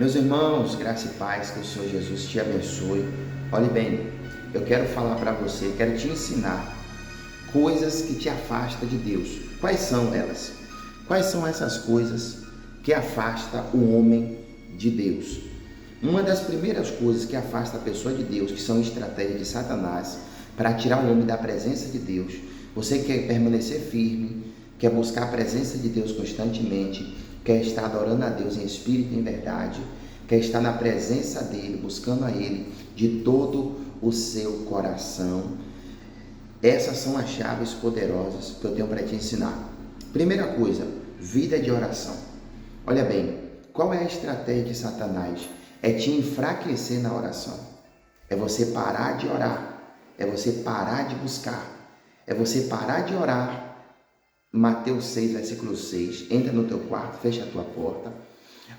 Meus irmãos, graça e paz, que o Senhor Jesus te abençoe. Olhe bem, eu quero falar para você, quero te ensinar coisas que te afastam de Deus. Quais são elas? Quais são essas coisas que afastam o homem de Deus? Uma das primeiras coisas que afasta a pessoa de Deus, que são estratégias de Satanás para tirar o homem da presença de Deus. Você quer permanecer firme, quer buscar a presença de Deus constantemente, quer estar adorando a Deus em espírito e em verdade, quer estar na presença dEle, buscando a Ele de todo o seu coração. Essas são as chaves poderosas que eu tenho para te ensinar. Primeira coisa, vida de oração. Olha bem, qual é a estratégia de Satanás? É te enfraquecer na oração. É você parar de orar. É você parar de buscar. É você parar de orar. Mateus 6, versículo 6. Entra no teu quarto, fecha a tua porta.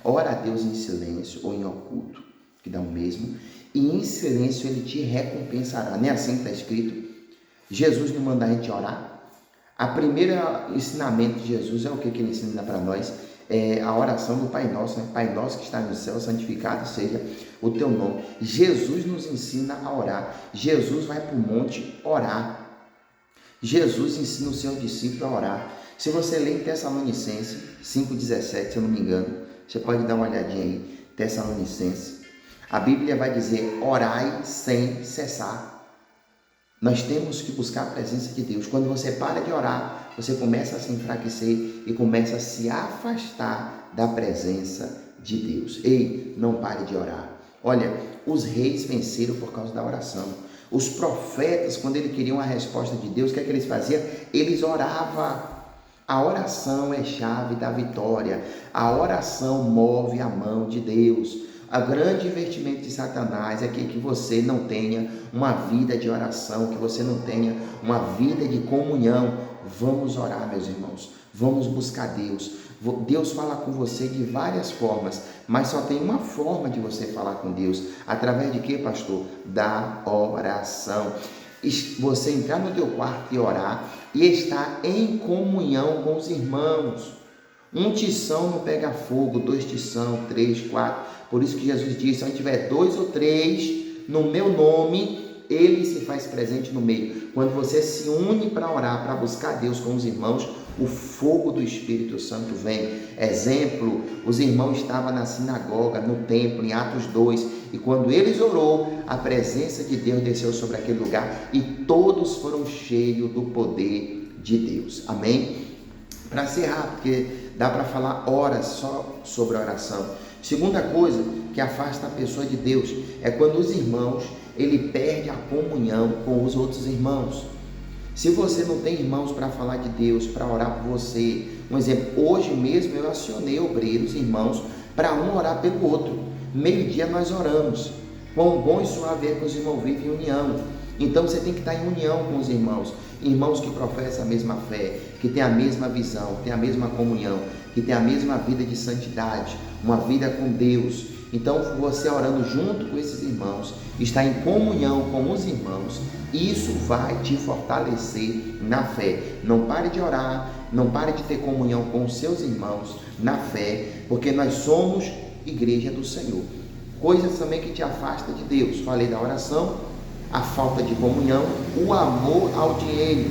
Ora a Deus em silêncio ou em oculto, que dá o mesmo. E em silêncio Ele te recompensará. Não é assim que está escrito? Jesus não manda a gente orar. A primeira ensinamento de Jesus é o que Ele ensina para nós? É a oração do Pai Nosso, né? Pai Nosso que está no céu, santificado seja o teu nome. Jesus nos ensina a orar. Jesus vai para o monte orar. Jesus ensina o seu discípulo a orar. Se você ler em Tessalonicenses 5,17, se eu não me engano, você pode dar uma olhadinha aí, Tessalonicenses. A Bíblia vai dizer, orai sem cessar. Nós temos que buscar a presença de Deus. Quando você para de orar, você começa a se enfraquecer e começa a se afastar da presença de Deus. Ei, não pare de orar. Olha, os reis venceram por causa da oração. Os profetas, quando eles queriam a resposta de Deus, o que é que eles faziam? Eles oravam. A oração é chave da vitória. A oração move a mão de Deus. O grande investimento de Satanás é que você não tenha uma vida de oração, que você não tenha uma vida de comunhão. Vamos orar, meus irmãos. Vamos buscar Deus. Deus fala com você de várias formas, mas só tem uma forma de você falar com Deus. Através de quê, pastor? Da oração. Você entrar no teu quarto e orar e estar em comunhão com os irmãos. Um tição não pega fogo, dois tição, 3, 4. Por isso que Jesus disse, onde tiver 2 ou 3 no meu nome, Ele se faz presente no meio. Quando você se une para orar, para buscar Deus com os irmãos, o fogo do Espírito Santo vem. Exemplo, os irmãos estavam na sinagoga, no templo, em Atos 2, e quando eles orou, a presença de Deus desceu sobre aquele lugar e todos foram cheios do poder de Deus. Amém? Para encerrar, porque dá para falar horas só sobre a oração. Segunda coisa que afasta a pessoa de Deus é quando os irmãos, ele perde a comunhão com os outros irmãos. Se você não tem irmãos para falar de Deus, para orar por você, um exemplo, hoje mesmo eu acionei obreiros, irmãos, para um orar pelo outro. Meio-dia nós oramos. Quão bom e suave é que os irmãos vivem em união. Então você tem que estar em união com os irmãos. Irmãos que professam a mesma fé, que têm a mesma visão, que têm a mesma comunhão, que têm a mesma vida de santidade, uma vida com Deus. Então você orando junto com esses irmãos, está em comunhão com os irmãos, isso vai te fortalecer na fé. Não pare de orar, não pare de ter comunhão com os seus irmãos na fé, porque nós somos igreja do Senhor. Coisas também que te afasta de Deus. Falei da oração, a falta de comunhão, o amor ao dinheiro.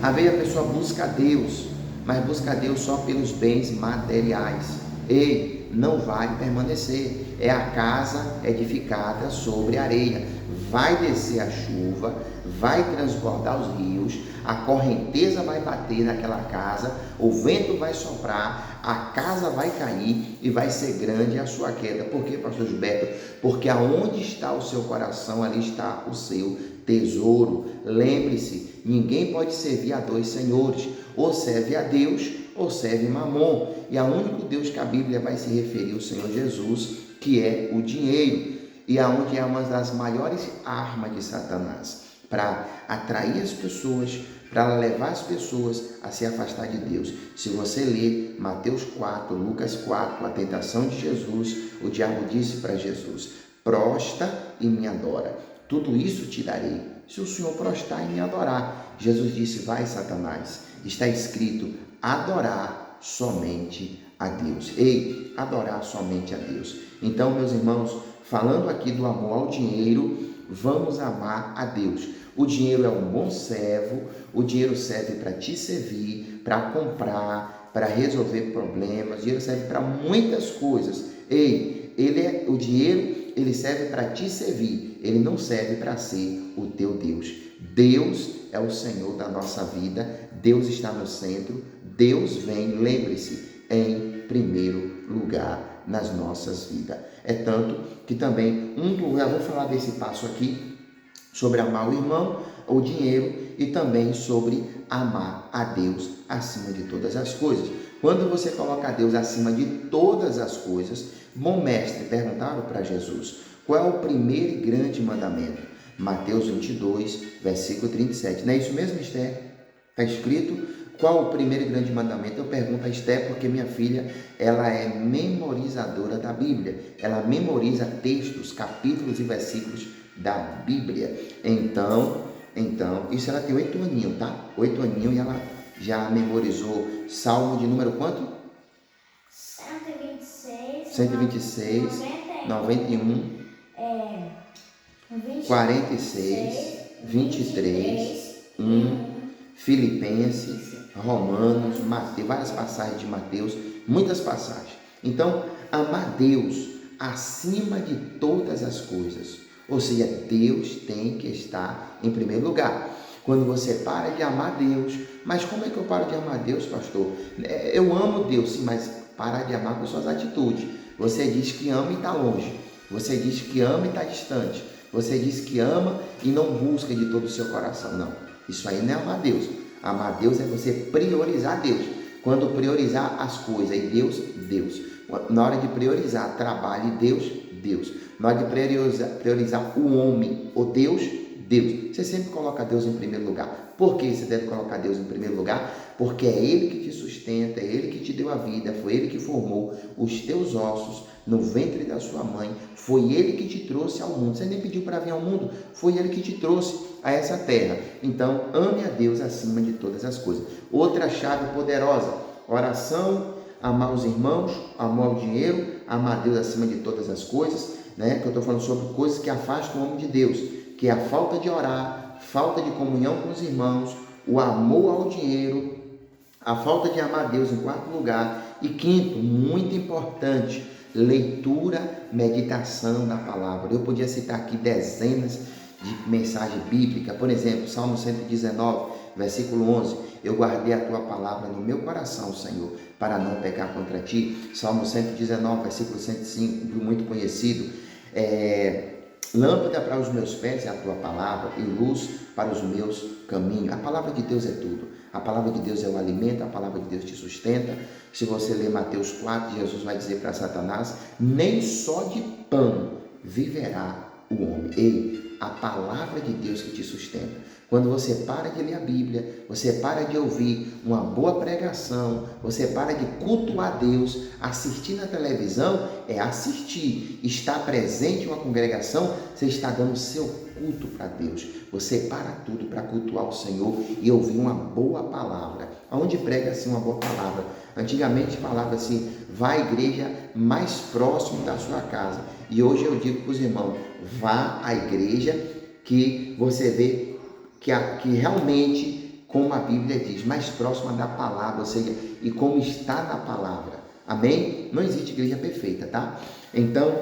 Às vezes a pessoa busca a Deus, mas busca a Deus só pelos bens materiais. Ei, não vai permanecer. É a casa edificada sobre areia. Vai descer a chuva, vai transbordar os rios, a correnteza vai bater naquela casa, o vento vai soprar, a casa vai cair e vai ser grande a sua queda. Por quê, pastor Gilberto? Porque aonde está o seu coração, ali está o seu tesouro. Lembre-se, ninguém pode servir a 2 senhores, ou serve a Deus ou serve Mamon, e a único Deus que a Bíblia vai se referir ao Senhor Jesus, que é o dinheiro, e aonde é uma das maiores armas de Satanás, para atrair as pessoas, para levar as pessoas a se afastar de Deus. Se você ler Mateus 4, Lucas 4, a tentação de Jesus, o diabo disse para Jesus, prostra e me adora, tudo isso te darei, se o Senhor prostrar e me adorar. Jesus disse, vai Satanás, está escrito, adorar somente a Deus. Ei, adorar somente a Deus. Então, meus irmãos, falando aqui do amor ao dinheiro, vamos amar a Deus. O dinheiro é um bom servo, o dinheiro serve para te servir, para comprar, para resolver problemas, o dinheiro serve para muitas coisas. Ei, o dinheiro, ele serve para te servir, ele não serve para ser o teu Deus. Deus é o Senhor da nossa vida, Deus está no centro, Deus vem, lembre-se, em primeiro lugar nas nossas vidas. É tanto que também, eu vou falar desse passo aqui, sobre amar o irmão, o dinheiro, e também sobre amar a Deus acima de todas as coisas. Quando você coloca a Deus acima de todas as coisas, bom mestre, perguntaram para Jesus, qual é o primeiro e grande mandamento? Mateus 22, versículo 37. Não é isso mesmo, Esther? Está escrito, qual o primeiro e grande mandamento? Eu pergunto a Esther porque minha filha, ela é memorizadora da Bíblia. Ela memoriza textos, capítulos e versículos da Bíblia. Então, isso ela tem 8 aninhos, tá? 8 aninhos e ela já memorizou Salmo de número quanto? 126, 91, 46, 23, 1, Filipenses, Romanos, Mateus, várias passagens de Mateus, muitas passagens. Então, amar Deus acima de todas as coisas. Ou seja, Deus tem que estar em primeiro lugar. Quando você para de amar Deus, mas como é que eu paro de amar Deus, pastor? Eu amo Deus, sim, mas parar de amar com suas atitudes. Você diz que ama e está longe. Você diz que ama e está distante. Você diz que ama e não busca de todo o seu coração. Não, isso aí não é amar Deus. Amar Deus é você priorizar Deus. Quando priorizar as coisas, e Deus, Deus. Na hora de priorizar trabalho, Deus, Deus. Na hora de priorizar o homem, o Deus, Deus. Você sempre coloca Deus em primeiro lugar. Por que você deve colocar Deus em primeiro lugar? Porque é Ele que te sustenta, é Ele que te deu a vida, foi Ele que formou os teus ossos no ventre da sua mãe, foi Ele que te trouxe ao mundo. Você nem pediu para vir ao mundo, foi Ele que te trouxe a essa terra. Então, ame a Deus acima de todas as coisas. Outra chave poderosa, oração, amar os irmãos, amar o dinheiro, amar a Deus acima de todas as coisas, né? Que eu estou falando sobre coisas que afastam o homem de Deus, que é a falta de orar, falta de comunhão com os irmãos, o amor ao dinheiro, a falta de amar a Deus em quarto lugar. E quinto, muito importante, leitura, meditação na palavra. Eu podia citar aqui dezenas de mensagens bíblicas, por exemplo, Salmo 119, versículo 11, eu guardei a tua palavra no meu coração, Senhor, para não pecar contra ti. Salmo 119, versículo 105, muito conhecido, lâmpada para os meus pés é a tua palavra e luz para os meus caminhos. A palavra de Deus é tudo. A palavra de Deus é o alimento, a palavra de Deus te sustenta. Se você ler Mateus 4, Jesus vai dizer para Satanás, nem só de pão viverá o homem. Ei, a palavra de Deus que te sustenta. Quando você para de ler a Bíblia, você para de ouvir uma boa pregação, você para de cultuar Deus, assistir na televisão é assistir, estar presente em uma congregação, você está dando seu culto para Deus. Você para tudo para cultuar o Senhor e ouvir uma boa palavra. Aonde prega assim uma boa palavra? Antigamente falava assim, vá à igreja mais próximo da sua casa. E hoje eu digo para os irmãos, vá à igreja que você vê que realmente, como a Bíblia diz, mais próxima da palavra, ou seja, e como está na palavra. Amém? Não existe igreja perfeita, tá? Então,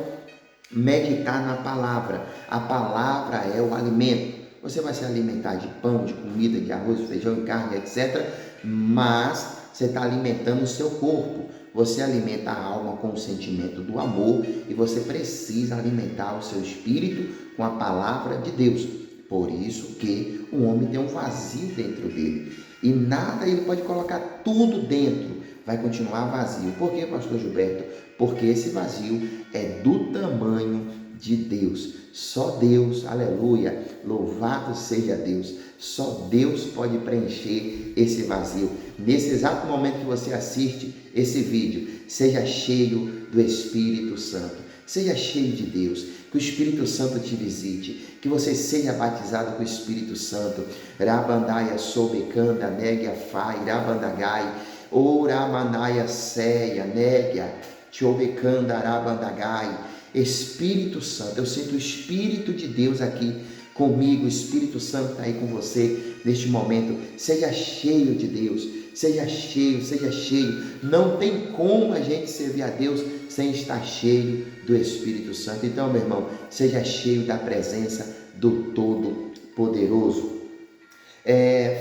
meditar na palavra. A palavra é o alimento. Você vai se alimentar de pão, de comida, de arroz, feijão e carne, etc. Mas você está alimentando o seu corpo. Você alimenta a alma com o sentimento do amor e você precisa alimentar o seu espírito com a palavra de Deus. Por isso que o homem tem um vazio dentro dele. E nada, ele pode colocar tudo dentro, vai continuar vazio. Por quê, pastor Gilberto? Porque esse vazio é do tamanho de Deus. Só Deus, aleluia, louvado seja Deus. Só Deus pode preencher esse vazio. Nesse exato momento que você assiste esse vídeo, seja cheio do Espírito Santo. Seja cheio de Deus, que o Espírito Santo te visite, que você seja batizado com o Espírito Santo. Rabandaia sobecanda, negia fai, rabandagai. Ora manaia ceia, négia, tiobecanda arabandagai. Espírito Santo, eu sinto o Espírito de Deus aqui comigo, o Espírito Santo está aí com você neste momento. Seja cheio de Deus, seja cheio, seja cheio. Não tem como a gente servir a Deus sem estar cheio do Espírito Santo. Então, meu irmão, seja cheio da presença do Todo-Poderoso.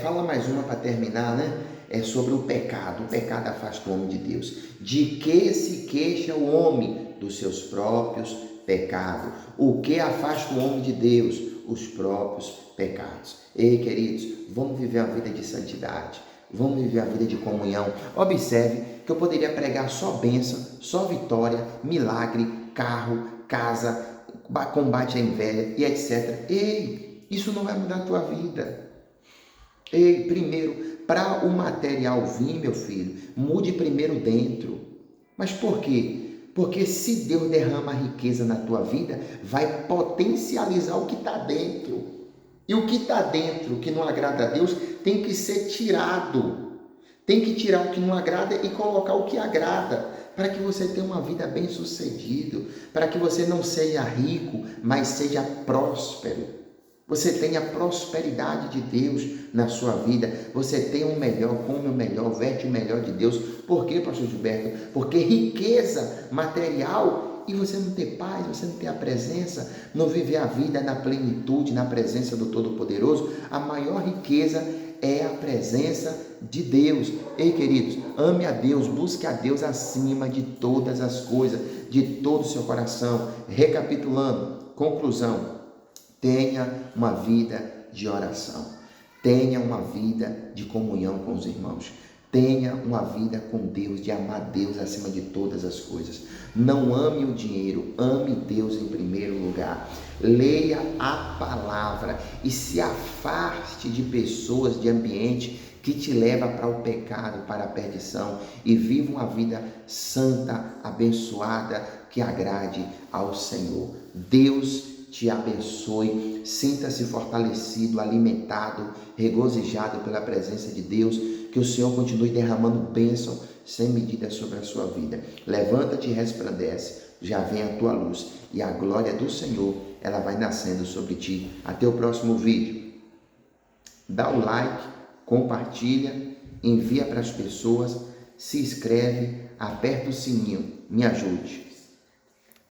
Fala mais uma para terminar, né? É sobre o pecado. O pecado afasta o homem de Deus. De que se queixa o homem? Dos seus próprios pecados. O que afasta o homem de Deus? Os próprios pecados. Ei, queridos, vamos viver a vida de santidade. Vamos viver a vida de comunhão. Observe que eu poderia pregar só bênção, só vitória, milagre, carro, casa, combate à inveja e etc. Ei, isso não vai mudar a tua vida. Ei, primeiro, para o material vir, meu filho, mude primeiro dentro. Mas por quê? Porque se Deus derrama a riqueza na tua vida, vai potencializar o que está dentro. E o que está dentro, que não agrada a Deus, tem que ser tirado. Tem que tirar o que não agrada e colocar o que agrada, para que você tenha uma vida bem-sucedida, para que você não seja rico, mas seja próspero. Você tenha a prosperidade de Deus na sua vida. Você tenha o melhor, come o melhor, veste o melhor de Deus. Por quê, pastor Gilberto? Porque riqueza material e você não ter paz, você não ter a presença, não viver a vida na plenitude, na presença do Todo-Poderoso. A maior riqueza é a presença de Deus. Ei, queridos, ame a Deus, busque a Deus acima de todas as coisas, de todo o seu coração. Recapitulando, conclusão. Tenha uma vida de oração. Tenha uma vida de comunhão com os irmãos. Tenha uma vida com Deus, de amar Deus acima de todas as coisas. Não ame o dinheiro, ame Deus em primeiro lugar. Leia a palavra e se afaste de pessoas, de ambiente que te leva para o pecado, para a perdição, e viva uma vida santa, abençoada, que agrade ao Senhor. Deus te abençoe, sinta-se fortalecido, alimentado, regozijado pela presença de Deus, que o Senhor continue derramando bênção sem medida sobre a sua vida. Levanta-te e resplandece, já vem a tua luz, e a glória do Senhor, ela vai nascendo sobre ti. Até o próximo vídeo. Dá o like, compartilha, envia para as pessoas, se inscreve, aperta o sininho, me ajude.